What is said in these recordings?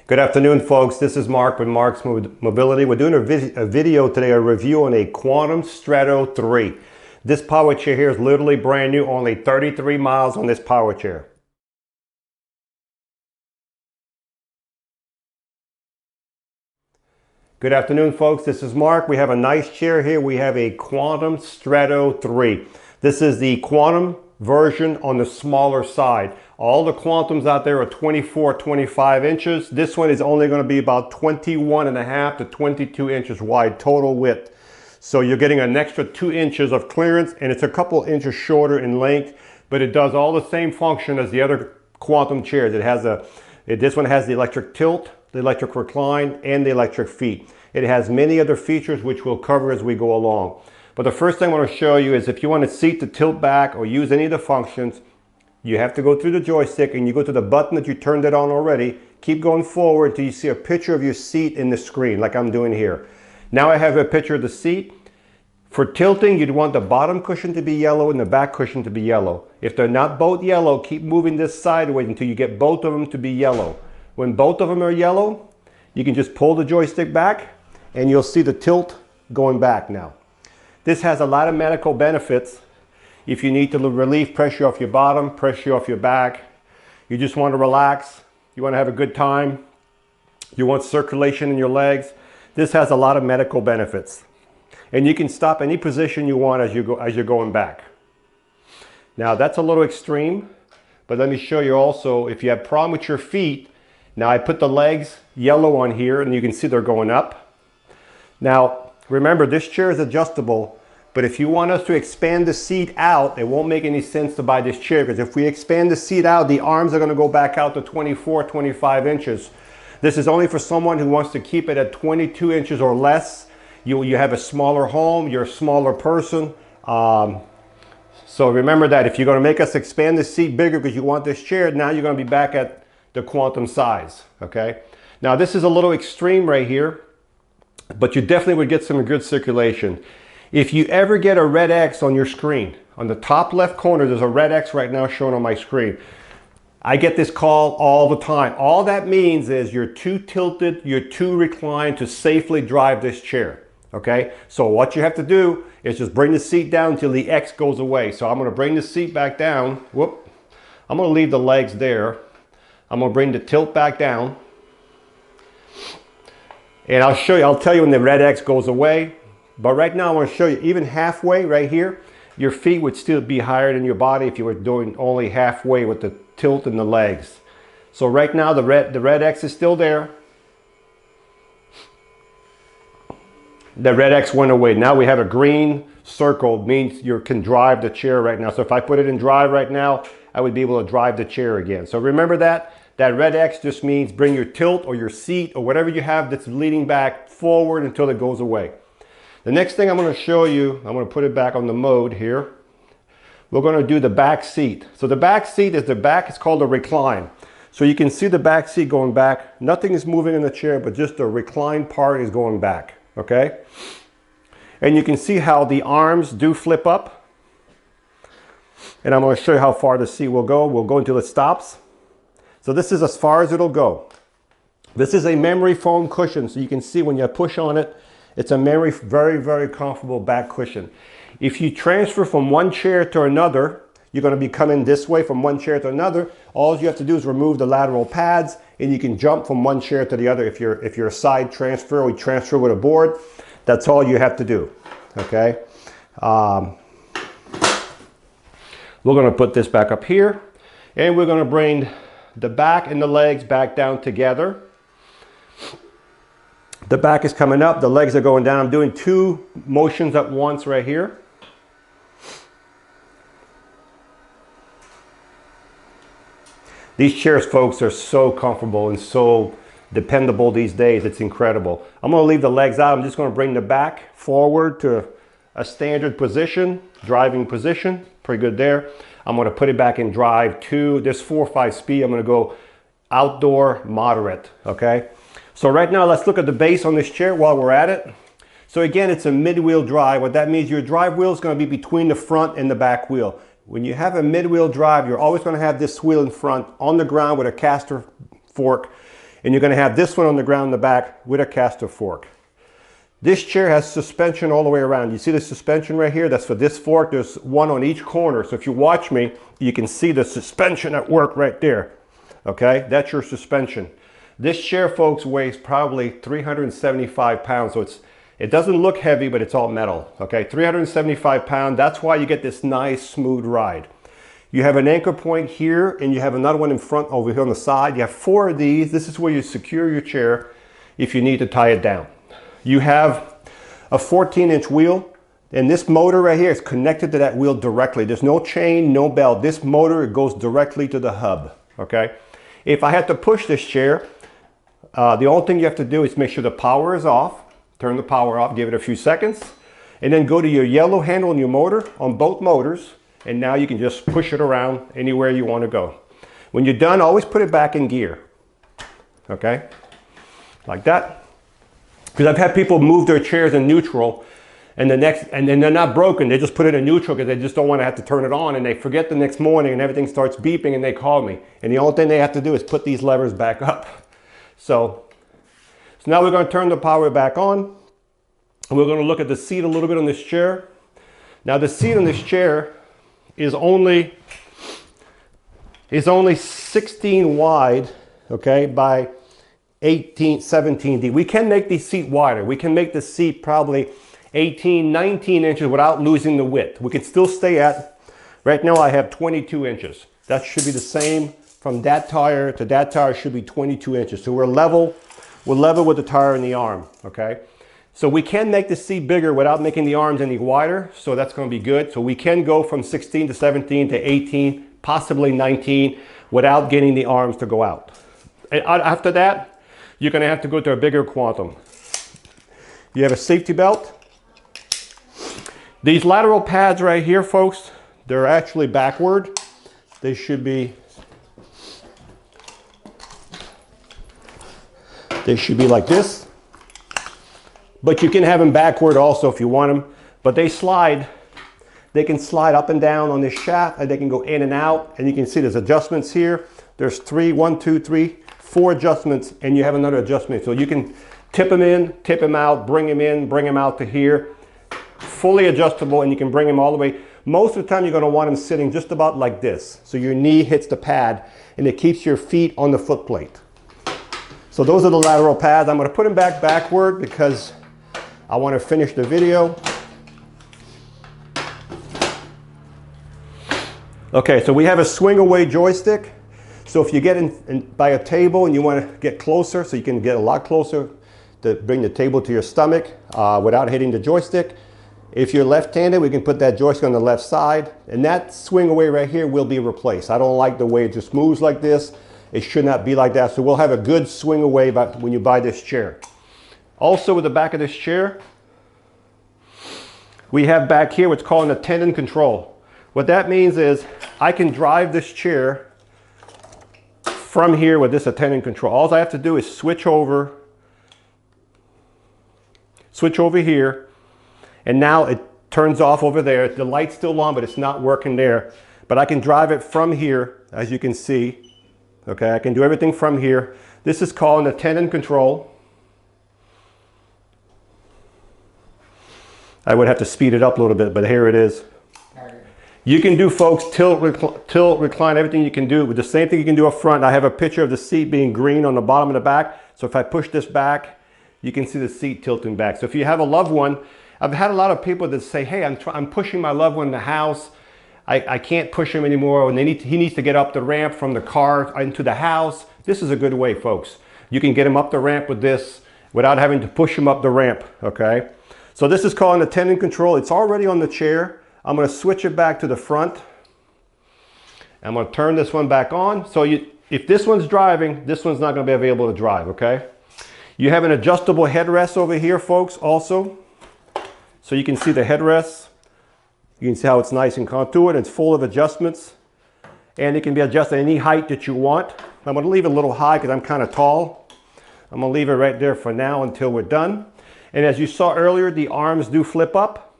Good afternoon, folks. This is Mark with Marc's Mobility. We're doing a video today, a review on a Quantum Stretto 3. This power chair here is literally brand new, only 33 miles on this power chair. Good afternoon, folks. This is Mark. We have a nice chair here. We have a Quantum Stretto 3. This is the Quantum version on the smaller side. All the Quantums out there are 24, 25 inches. This one is only going to be about 21.5 to 22 inches wide total width. So you're getting an extra 2 inches of clearance, and it's a couple inches shorter in length, but it does all the same function as the other Quantum chairs. This one has the electric tilt, the electric recline, and the electric feet. It has many other features which we'll cover as we go along. But the first thing I want to show you is if you want to seat to tilt back or use any of the functions, you have to go through the joystick and you go to the button that you turned it on already. Keep going forward until you see a picture of your seat in the screen like I'm doing here. Now I have a picture of the seat. For tilting, you'd want the bottom cushion to be yellow and the back cushion to be yellow. If they're not both yellow, keep moving this sideways until you get both of them to be yellow. When both of them are yellow, you can just pull the joystick back and you'll see the tilt going back now. This has a lot of medical benefits. If you need to relieve pressure off your bottom, pressure off your back, you just want to relax, you want to have a good time, you want circulation in your legs, this has a lot of medical benefits. And you can stop any position you want as you're going back. Now that's a little extreme, but let me show you also, if you have a problem with your feet, now I put the legs yellow on here and you can see they're going up. Now remember, this chair is adjustable. But if you want us to expand the seat out, it won't make any sense to buy this chair, because if we expand the seat out, the arms are going to go back out to 24, 25 inches. This is only for someone who wants to keep it at 22 inches or less. You have a smaller home, you're a smaller person. So remember that if you're going to make us expand the seat bigger because you want this chair, now you're going to be back at the Quantum size. Okay. Now this is a little extreme right here, but you definitely would get some good circulation. If you ever get a red X on your screen, on the top left corner, there's a red X right now shown on my screen. I get this call all the time. All that means is you're too tilted, you're too reclined to safely drive this chair. Okay, so what you have to do is just bring the seat down until the X goes away. So I'm going to bring the seat back down. Whoop. I'm going to leave the legs there. I'm going to bring the tilt back down. And I'll tell you when the red X goes away. But right now I want to show you, even halfway right here, your feet would still be higher than your body if you were doing only halfway with the tilt in the legs. So right now the red X is still there. The red X went away. Now we have a green circle, means you can drive the chair right now. So if I put it in drive right now, I would be able to drive the chair again. So remember that. That red X just means bring your tilt or your seat or whatever you have that's leaning back forward until it goes away. The next thing I'm going to show you, I'm going to put it back on the mode here. We're going to do the back seat. So the back seat is it's called a recline. So you can see the back seat going back. Nothing is moving in the chair, but just the recline part is going back. Okay? And you can see how the arms do flip up. And I'm going to show you how far the seat will go. We'll go until it stops. So this is as far as it'll go. This is a memory foam cushion. So you can see when you push on it, it's a very, very comfortable back cushion. If you transfer from one chair to another, you're going to be coming this way from one chair to another. All you have to do is remove the lateral pads and you can jump from one chair to the other. If you're a side transfer or you transfer with a board, that's all you have to do. Okay. We're going to put this back up here and we're going to bring the back and the legs back down together. The back is coming up, the legs are going down. I'm doing two motions at once right here. These chairs, folks, are so comfortable and so dependable these days. It's incredible. I'm going to leave the legs out. I'm just going to bring the back forward to a standard position, driving position. Pretty good there. I'm going to put it back in drive 2. There's 4 or 5 speed. I'm going to go outdoor moderate. Okay. So right now, let's look at the base on this chair while we're at it. So again, it's a mid-wheel drive. What that means, your drive wheel is going to be between the front and the back wheel. When you have a mid-wheel drive, you're always going to have this wheel in front on the ground with a caster fork. And you're going to have this one on the ground in the back with a caster fork. This chair has suspension all the way around. You see the suspension right here? That's for this fork. There's one on each corner. So if you watch me, you can see the suspension at work right there. Okay, that's your suspension. This chair, folks, weighs probably 375 pounds. So it doesn't look heavy, but it's all metal. Okay, 375 pounds. That's why you get this nice, smooth ride. You have an anchor point here, and you have another one in front over here on the side. You have 4 of these. This is where you secure your chair if you need to tie it down. You have a 14-inch wheel, and this motor right here is connected to that wheel directly. There's no chain, no belt. This motor, it goes directly to the hub, okay? If I had to push this chair, the only thing you have to do is make sure the power is off, turn the power off, give it a few seconds, and then go to your yellow handle on your motor, on both motors, and now you can just push it around anywhere you want to go. When you're done, always put it back in gear, okay? Like that. Because I've had people move their chairs in neutral, and then they're not broken. They just put it in neutral because they just don't want to have to turn it on, and they forget the next morning and everything starts beeping and they call me. And the only thing they have to do is put these levers back up. So now we're going to turn the power back on, and we're going to look at the seat a little bit on this chair. Now the seat on this chair is only 16 wide, okay, by 18, 17D. We can make the seat wider. We can make the seat probably 18, 19 inches without losing the width. We can still stay at, right now I have 22 inches. That should be the same from that tire to that tire should be 22 inches. So we're level with the tire and the arm, okay? So we can make the seat bigger without making the arms any wider, so that's going to be good. So we can go from 16 to 17 to 18, possibly 19, without getting the arms to go out. And after that, you're going to have to go to a bigger quantum. You have a safety belt. These lateral pads right here, folks, they're actually backward. They should be like this. But you can have them backward also if you want them. But they slide. They can slide up and down on this shaft, and they can go in and out. And you can see there's adjustments here. There's 4 adjustments, and you have another adjustment. So you can tip them in, tip them out, bring them in, bring them out to here. Fully adjustable, and you can bring them all the way. Most of the time you're going to want them sitting just about like this. So your knee hits the pad, and it keeps your feet on the foot plate. So those are the lateral pads. I'm going to put them back backward because I want to finish the video. Okay, so we have a swing away joystick. So if you get in by a table and you want to get closer, so you can get a lot closer to bring the table to your stomach without hitting the joystick. If you're left-handed, we can put that joystick on the left side, and that swing away right here will be replaced. I don't like the way it just moves like this. It should not be like that. So we'll have a good swing away when you buy this chair. Also with the back of this chair, we have back here what's called an Attendant Control. What that means is I can drive this chair from here with this Attendant Control. All I have to do is switch over here, and now it turns off over there. The light's still on, but it's not working there. But I can drive it from here, as you can see. Okay, I can do everything from here. This is called an Attendant Control. I would have to speed it up a little bit, but here it is. You can do, folks, tilt, recline, everything you can do. With the same thing you can do up front. I have a picture of the seat being green on the bottom and the back. So if I push this back, you can see the seat tilting back. So if you have a loved one, I've had a lot of people that say, hey, I'm pushing my loved one in the house. I can't push him anymore. And he needs to get up the ramp from the car into the house. This is a good way, folks. You can get him up the ramp with this without having to push him up the ramp, okay? So this is called an Attendant Control. It's already on the chair. I'm going to switch it back to the front. I'm going to turn this one back on. So if this one's driving, this one's not going to be able to drive, okay? You have an adjustable headrest over here, folks, also. So you can see the headrest. You can see how it's nice and contoured. It's full of adjustments. And it can be adjusted any height that you want. I'm going to leave it a little high because I'm kind of tall. I'm going to leave it right there for now until we're done. And as you saw earlier, the arms do flip up,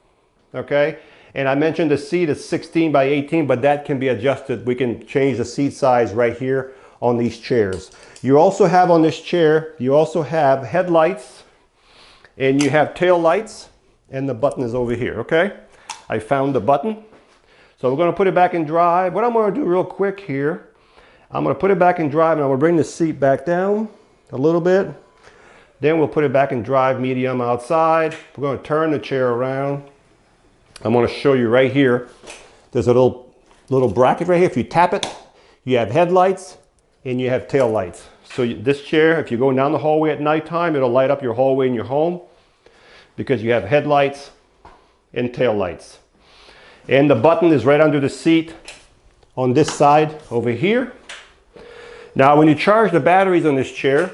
okay? And I mentioned the seat is 16 by 18, but that can be adjusted. We can change the seat size right here on these chairs. You also have on this chair, you also have headlights and you have tail lights, and the button is over here, okay? I found the button. So we're gonna put it back in drive. What I'm gonna do real quick here, I'm gonna put it back in drive and I'm gonna bring the seat back down a little bit. Then we'll put it back in drive medium outside. We're gonna turn the chair around. I'm gonna show you right here. There's a little bracket right here. If you tap it, you have headlights and you have tail lights. So this chair, if you're going down the hallway at nighttime, it'll light up your hallway in your home because you have headlights and tail lights. And the button is right under the seat on this side over here. Now, when you charge the batteries on this chair,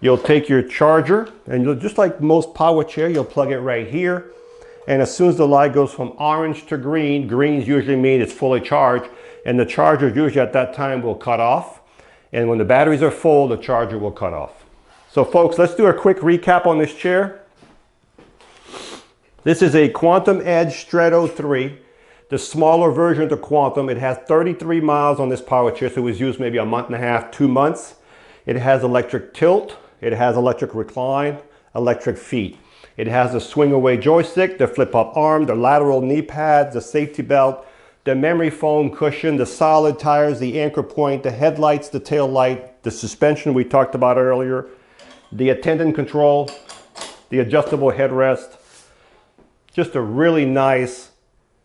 you'll take your charger and you'll, just like most power chair, you'll plug it right here. And as soon as the light goes from orange to green, greens usually mean it's fully charged, and the charger usually at that time will cut off. And when the batteries are full, the charger will cut off. So folks, let's do a quick recap on this chair. This is a Quantum Edge Stretto 3, the smaller version of the Quantum. It has 33 miles on this power chair, so it was used maybe a month and a half, 2 months. It has electric tilt, it has electric recline, electric feet. It has a swing away joystick, the flip up arm, the lateral knee pads, the safety belt, the memory foam cushion, the solid tires, the anchor point, the headlights, the tail light, the suspension we talked about earlier, the attendant control, the adjustable headrest. Just a really nice,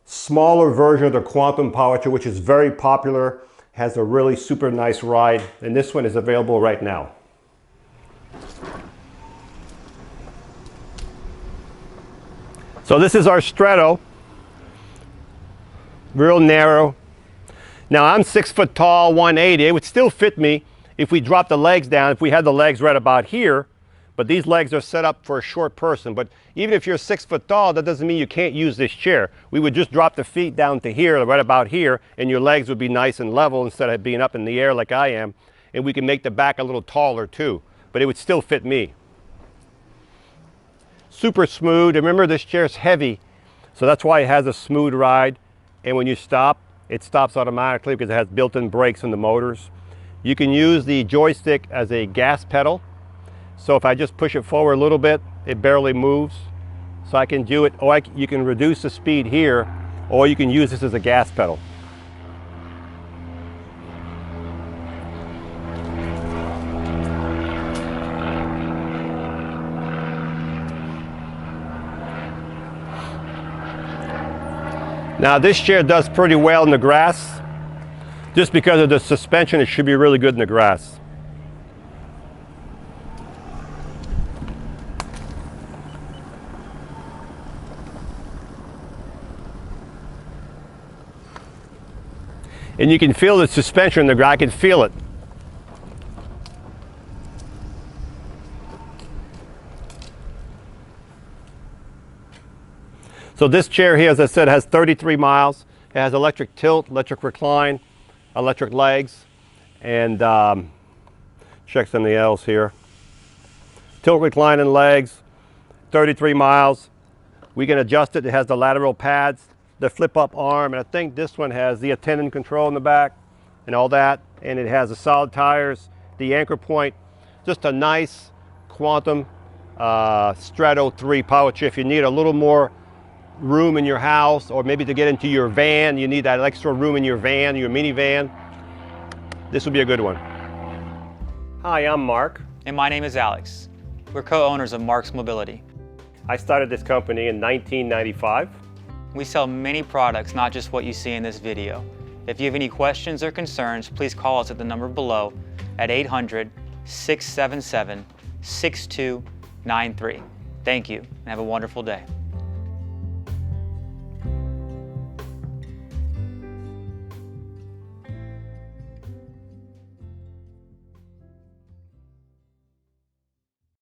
smaller version of the Quantum power chair, which is very popular, has a really super nice ride, and this one is available right now. So this is our Stretto, real narrow. Now I'm 6 foot tall, 180. It would still fit me if we dropped the legs down, if we had the legs right about here, but these legs are set up for a short person. But even if you're 6 foot tall, that doesn't mean you can't use this chair. We would just drop the feet down to here, right about here, and your legs would be nice and level instead of being up in the air like I am. And we can make the back a little taller too, but it would still fit me. Super smooth. Remember, this chair's heavy, so that's why it has a smooth ride. And when you stop, it stops automatically because it has built-in brakes in the motors. You can use the joystick as a gas pedal. So if I just push it forward a little bit, it barely moves. So I can do it, or you can reduce the speed here, or you can use this as a gas pedal. Now this chair does pretty well in the grass. Just because of the suspension, it should be really good in the grass. And you can feel the suspension in the grass. I can feel it. So this chair here, as I said, has 33 miles. It has electric tilt, electric recline, electric legs, and check something else here. Tilt, recline, and legs, 33 miles. We can adjust it. It has the lateral pads, the flip-up arm, and I think this one has the attendant control in the back and all that. And it has the solid tires, the anchor point. Just a nice Quantum Stretto 3 power chair. If you need a little more room in your house, or maybe to get into your van, you need that extra room in your van, your minivan, this would be a good one. Hi, I'm Mark. And my name is Alex. We're co-owners of Marc's Mobility. I started this company in 1995. We sell many products, not just what you see in this video. If you have any questions or concerns, please call us at the number below at 800-677-6293. Thank you, and have a wonderful day.